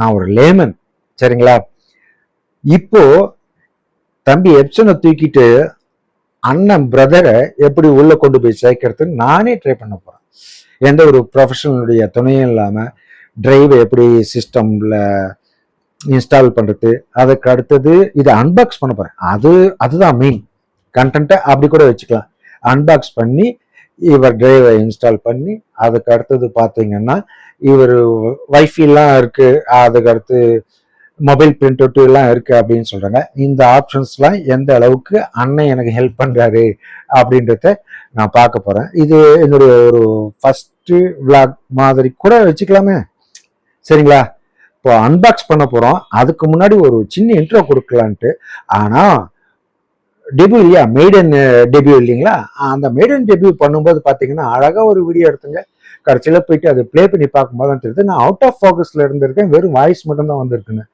நான் ஒரு லேமன், சரிங்களா? இப்போ தம்பி எப்சனை தூக்கிட்டு அண்ணன் பிரதரை எப்படி உள்ள கொண்டு போய் சேர்க்கறதுன்னு நானே ட்ரை பண்ண போறேன். எந்த ஒரு ப்ரொஃபஷனலுடைய துணையும் இல்லாம டிரைவை எப்படி சிஸ்டம்ல இன்ஸ்டால் பண்றது, அதுக்கு அடுத்தது இதை அன்பாக்ஸ் பண்ண போறேன். அதுதான் மெயின் கண்டென்ட்டை அப்படி கூட வச்சுக்கலாம். அன்பாக்ஸ் பண்ணி இவர் டிரைவை இன்ஸ்டால் பண்ணி, அதுக்கு அடுத்தது பார்த்தீங்கன்னா இவர் வைஃபைலாம் இருக்கு, அதுக்கு அடுத்து மொபைல் பிரிண்ட் அவுட் எல்லாம் இருக்கு அப்படின்னு சொல்றாங்க. இந்த ஆப்ஷன்ஸ்லாம் எந்த அளவுக்கு அண்ணன் எனக்கு ஹெல்ப் பண்றாரு அப்படின்றத நான் பார்க்க போறேன். இது என்னுடைய ஒரு ஃபர்ஸ்ட் விளாக் மாதிரி கூட வச்சுக்கலாமே, சரிங்களா? இப்போ அன்பாக்ஸ் பண்ண போறோம், அதுக்கு முன்னாடி ஒரு சின்ன இன்ட்ரோ கொடுக்கலான்ட்டு. ஆனா டெபியூ இல்லையா, மெய்டன் டெபியூ இல்லைங்களா? அந்த மெய்டன் டெபியூ பண்ணும்போது பார்த்தீங்கன்னா அழகா ஒரு வீடியோ எடுத்துங்க. கடைசியில் போயிட்டு அதை ப்ளே பண்ணி பார்க்கும்போது தான் தெரியுது நான் அவுட் ஆஃப் ஃபோக்கஸ்ல இருந்திருக்கேன், வெறும் வாய்ஸ் மட்டும் தான் வந்திருக்குன்னு.